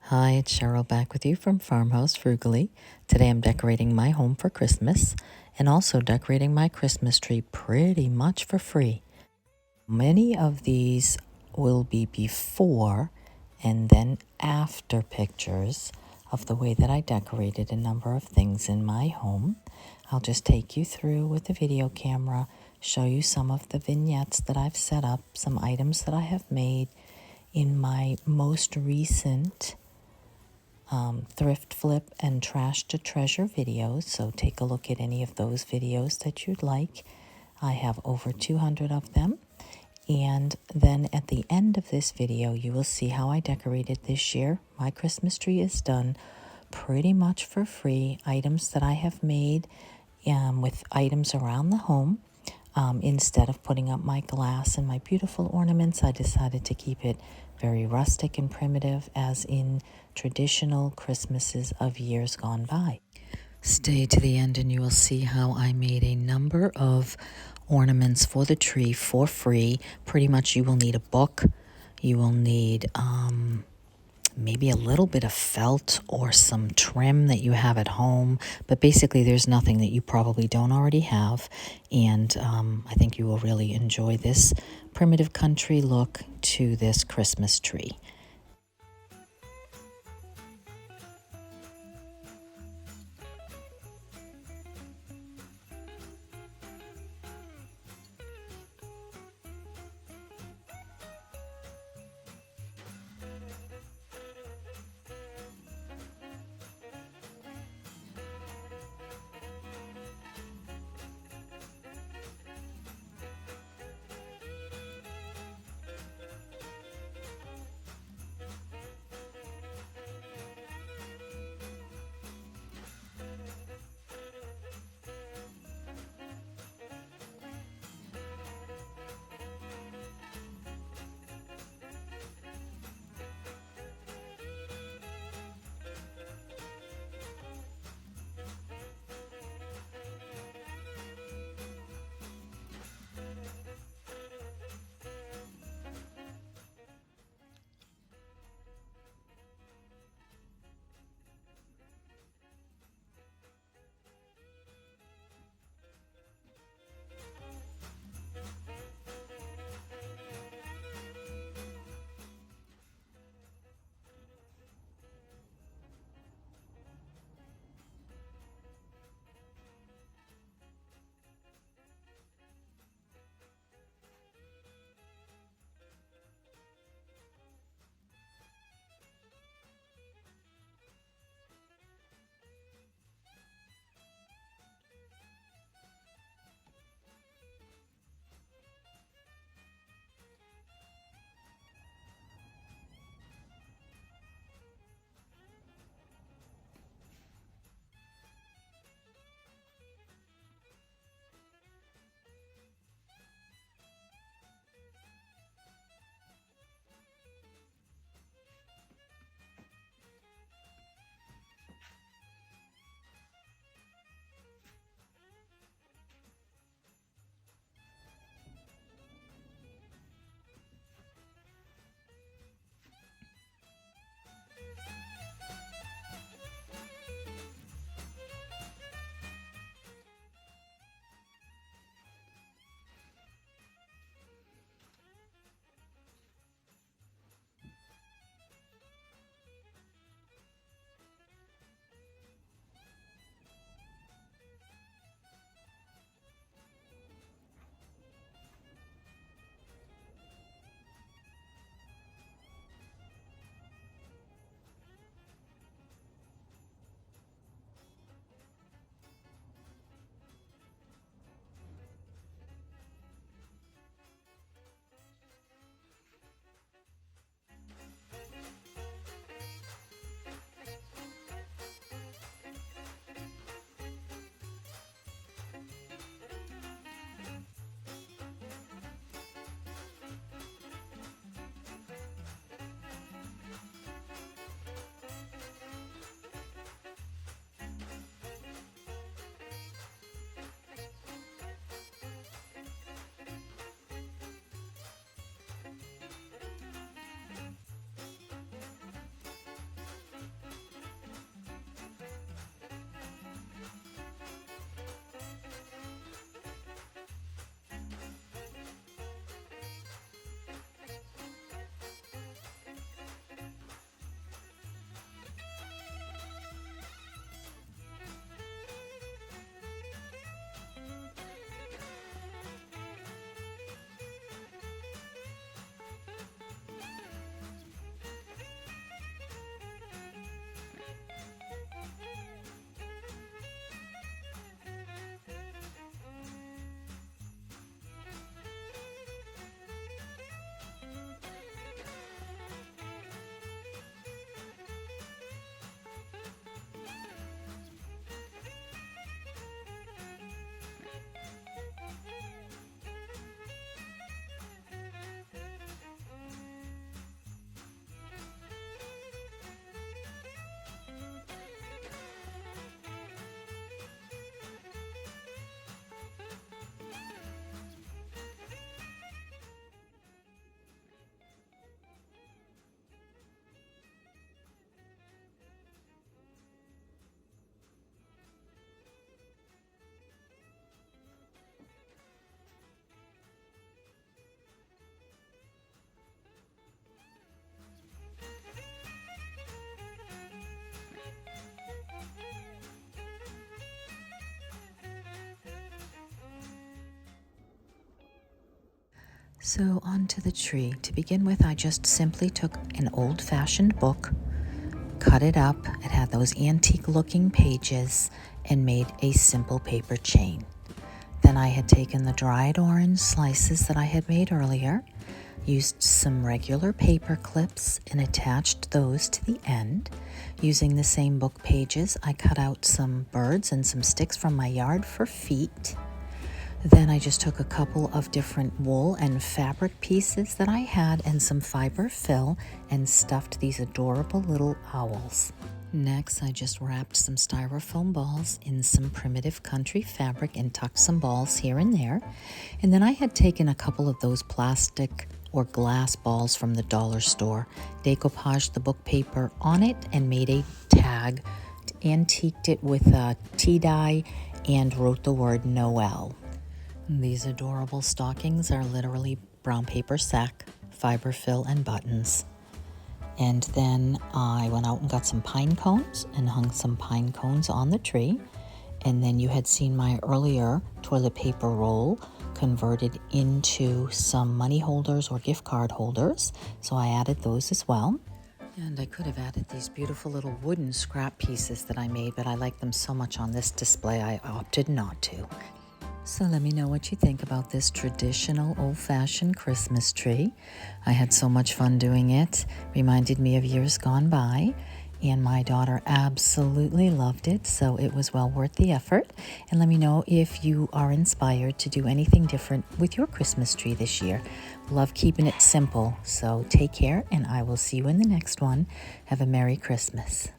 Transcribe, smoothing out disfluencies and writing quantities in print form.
Hi, it's Cheryl back with you from Farmhouse Frugally. Today I'm decorating my home for Christmas and also decorating my Christmas tree pretty much for free. Many of these will be before and then after pictures of the way that I decorated a number of things in my home. I'll just take you through with the video camera, show you some of the vignettes that I've set up, some items that I have made in my most recent thrift flip and trash to treasure videos, so take a look at any of those videos that you'd like. I have over 200 of them, and then at the end of this video you will see how I decorated this year. My Christmas tree is done pretty much for free. Items that I have made with items around the home. Instead of putting up my glass and my beautiful ornaments, I decided to keep it very rustic and primitive, as in traditional Christmases of years gone by. Stay to the end and you will see how I made a number of ornaments for the tree for free. Pretty much you will need a book. You will need maybe a little bit of felt or some trim that you have at home, but basically there's nothing that you probably don't already have, and I think you will really enjoy this primitive country look to this Christmas tree. So onto the tree. To begin with, I just simply took an old-fashioned book, cut it up, it had those antique-looking pages, and made a simple paper chain. Then I had taken the dried orange slices that I had made earlier, used some regular paper clips and attached those to the end. Using the same book pages, I cut out some birds and some sticks from my yard for feet. Then I just took a couple of different wool and fabric pieces that I had and some fiber fill and stuffed these adorable little owls. Next, I just wrapped some styrofoam balls in some primitive country fabric and tucked some balls here and there. And then I had taken a couple of those plastic or glass balls from the dollar store, decoupaged the book paper on it and made a tag, antiqued it with a tea dye and wrote the word Noel. These adorable stockings are literally brown paper sack, fiber fill, and buttons. And then I went out and got some pine cones and hung some pine cones on the tree. And then you had seen my earlier toilet paper roll converted into some money holders or gift card holders. So I added those as well. And I could have added these beautiful little wooden scrap pieces that I made, but I like them so much on this display I opted not to. So let me know what you think about this traditional old-fashioned Christmas tree. I had so much fun doing it. Reminded me of years gone by. And my daughter absolutely loved it, so it was well worth the effort. And let me know if you are inspired to do anything different with your Christmas tree this year. Love keeping it simple. So take care, and I will see you in the next one. Have a Merry Christmas.